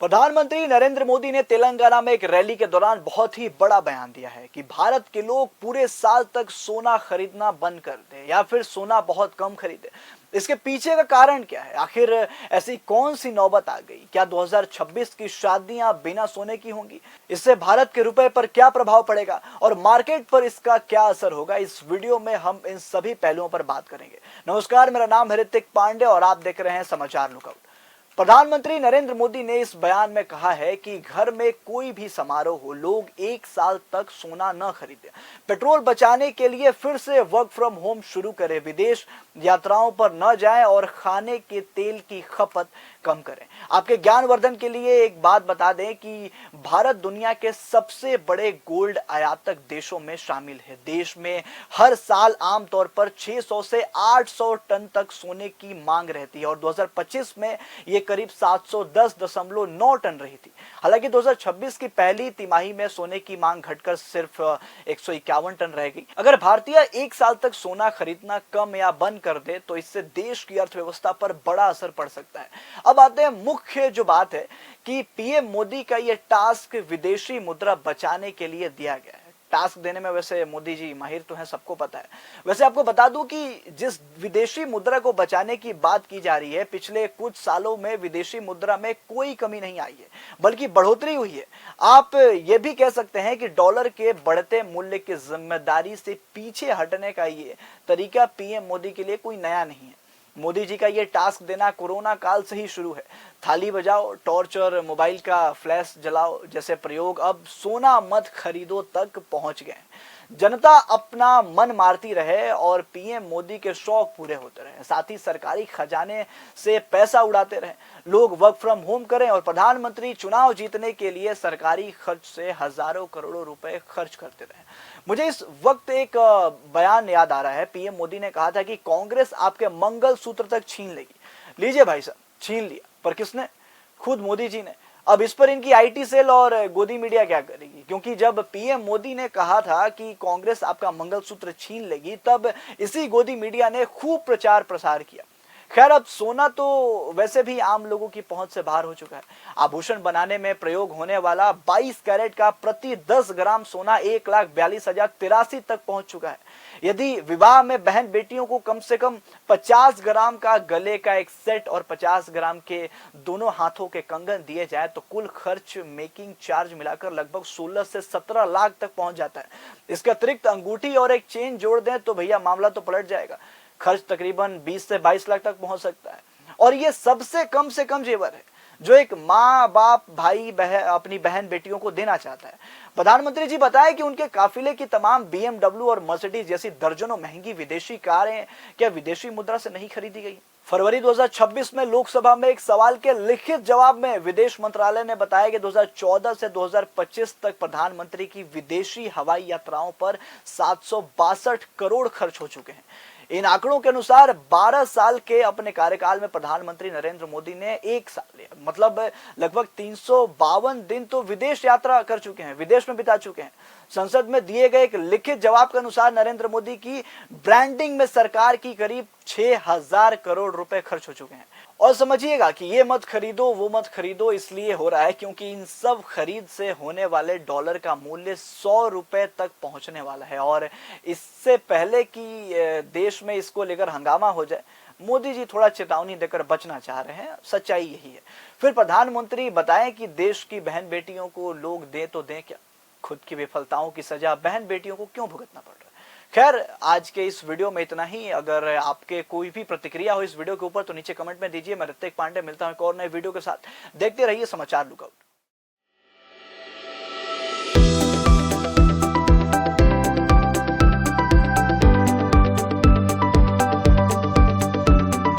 प्रधानमंत्री नरेंद्र मोदी ने तेलंगाना में एक रैली के दौरान बहुत ही बड़ा बयान दिया है कि भारत के लोग पूरे साल तक सोना खरीदना बंद कर दें या फिर सोना बहुत कम खरीदें। इसके पीछे का कारण क्या है? आखिर ऐसी कौन सी नौबत आ गई? क्या 2026 की शादियां बिना सोने की होंगी? इससे भारत के रुपए पर क्या प्रभाव पड़ेगा और मार्केट पर इसका क्या असर होगा? इस वीडियो में हम इन सभी पहलुओं पर बात करेंगे। नमस्कार, मेरा नाम है ऋतिक पांडे और आप देख रहे हैं समाचार लुकआउट। प्रधानमंत्री नरेंद्र मोदी ने इस बयान में कहा है कि घर में कोई भी समारोह हो, लोग एक साल तक सोना न खरीदें, पेट्रोल बचाने के लिए फिर से वर्क फ्रॉम होम शुरू करें, विदेश यात्राओं पर न जाएं और खाने के तेल की खपत कम करें। आपके ज्ञानवर्धन के लिए एक बात बता दें कि भारत दुनिया के सबसे बड़े गोल्ड आयातक देशों में शामिल है। देश में हर साल आमतौर पर 600 से 800 टन तक सोने की मांग रहती है और 2025 में ये करीब 710.9 टन रही थी। हालांकि 2026 की पहली तिमाही में सोने की मांग घटकर सिर्फ 151 टन रह गई। अगर भारतीय एक साल तक सोना खरीदना कम या बंद कर दे तो इससे देश की अर्थव्यवस्था पर बड़ा असर पड़ सकता है। अब आते हैं मुख्य जो बात है कि पीएम मोदी का यह टास्क विदेशी मुद्रा बचाने के लिए दिया गया है। टास्क देने में वैसे मोदी जी माहिर तो हैं, सबको पता है। वैसे आपको बता दूं कि जिस विदेशी मुद्रा को बचाने की बात की जा रही है, पिछले कुछ सालों में विदेशी मुद्रा में कोई कमी नहीं आई है, बल्कि बढ़ोतरी हुई है। आप ये भी कह सकते हैं कि डॉलर के बढ़ते मूल्य की जिम्मेदारी से पीछे हटने का ये तरीका पीएम मोदी के लिए कोई नया नहीं है। मोदी जी का ये टास्क देना कोरोना काल से ही शुरू है। थाली बजाओ, टॉर्च और मोबाइल का फ्लैश जलाओ जैसे प्रयोग अब सोना मत खरीदो तक पहुंच गए। जनता अपना मन मारती रहे और पीएम मोदी के शौक पूरे होते रहे, साथ ही सरकारी खजाने से पैसा उड़ाते रहे। लोग वर्क फ्रॉम होम करें और प्रधानमंत्री चुनाव जीतने के लिए सरकारी खर्च से हजारों करोड़ों रुपए खर्च करते रहे। मुझे इस वक्त एक बयान याद आ रहा है। पीएम मोदी ने कहा था कि कांग्रेस आपके मंगलसूत्र तक छीन लेगी। लीजिए भाई साहब, छीन लिया, पर किसने? खुद मोदी जी ने। अब इस पर इनकी आईटी सेल और गोदी मीडिया क्या करेगी? क्योंकि जब पीएम मोदी ने कहा था कि कांग्रेस आपका मंगलसूत्र छीन लेगी, तब इसी गोदी मीडिया ने खूब प्रचार प्रसार किया। खैर, अब सोना तो वैसे भी आम लोगों की पहुंच से बाहर हो चुका है। आभूषण बनाने में प्रयोग होने वाला 22 कैरेट का प्रति 10 ग्राम सोना 1,42,083 तक पहुंच चुका है। यदि विवाह में बहन बेटियों को कम से कम 50 ग्राम का गले का एक सेट और 50 ग्राम के दोनों हाथों के कंगन दिए जाए तो कुल खर्च मेकिंग चार्ज मिलाकर लगभग 16 से 17 लाख तक पहुंच जाता है। इसके अतिरिक्त अंगूठी और एक चेन जोड़ दें तो भैया मामला तो पलट जाएगा। खर्च तकरीबन 20 से 22 लाख तक पहुंच सकता है। और ये सबसे कम से कम जेवर है जो एक माँ बाप भाई बहन अपनी बहन बेटियों को देना चाहता है। प्रधानमंत्री जी बताएं कि उनके काफिले की तमाम BMW और मर्सिडीज जैसी दर्जनों महंगी विदेशी कारें क्या विदेशी मुद्रा से नहीं खरीदी गई? फरवरी 2026 में लोकसभा में एक सवाल के लिखित जवाब में विदेश मंत्रालय ने बताया कि 2014 से 2025 तक प्रधानमंत्री की विदेशी हवाई यात्राओं पर 762 करोड़ खर्च हो चुके हैं। इन आंकड़ों के अनुसार 12 साल के अपने कार्यकाल में प्रधानमंत्री नरेंद्र मोदी ने एक साल मतलब लगभग 352 दिन तो विदेश यात्रा कर चुके हैं, विदेश में बिता चुके हैं। संसद में दिए गए एक लिखित जवाब के अनुसार नरेंद्र मोदी की ब्रांडिंग में सरकार की करीब 6000 करोड़ रुपए खर्च हो चुके हैं। और समझिएगा कि ये मत खरीदो वो मत खरीदो इसलिए हो रहा है क्योंकि इन सब खरीद से होने वाले डॉलर का मूल्य 100 रुपए तक पहुंचने वाला है। और इससे पहले कि देश में इसको लेकर हंगामा हो जाए, मोदी जी थोड़ा चेतावनी देकर बचना चाह रहे हैं। सच्चाई यही है। फिर प्रधानमंत्री बताएं कि देश की बहन बेटियों को लोग दें तो दें क्या? खुद की विफलताओं की सजा बहन बेटियों को क्यों भुगतना पड़ रहा है? खैर, आज के इस वीडियो में इतना ही। अगर आपके कोई भी प्रतिक्रिया हो इस वीडियो के ऊपर तो नीचे कमेंट में दीजिए। मैं ऋतिक पांडे मिलता हूं एक और नए वीडियो के साथ। देखते रहिए समाचार लुकआउट।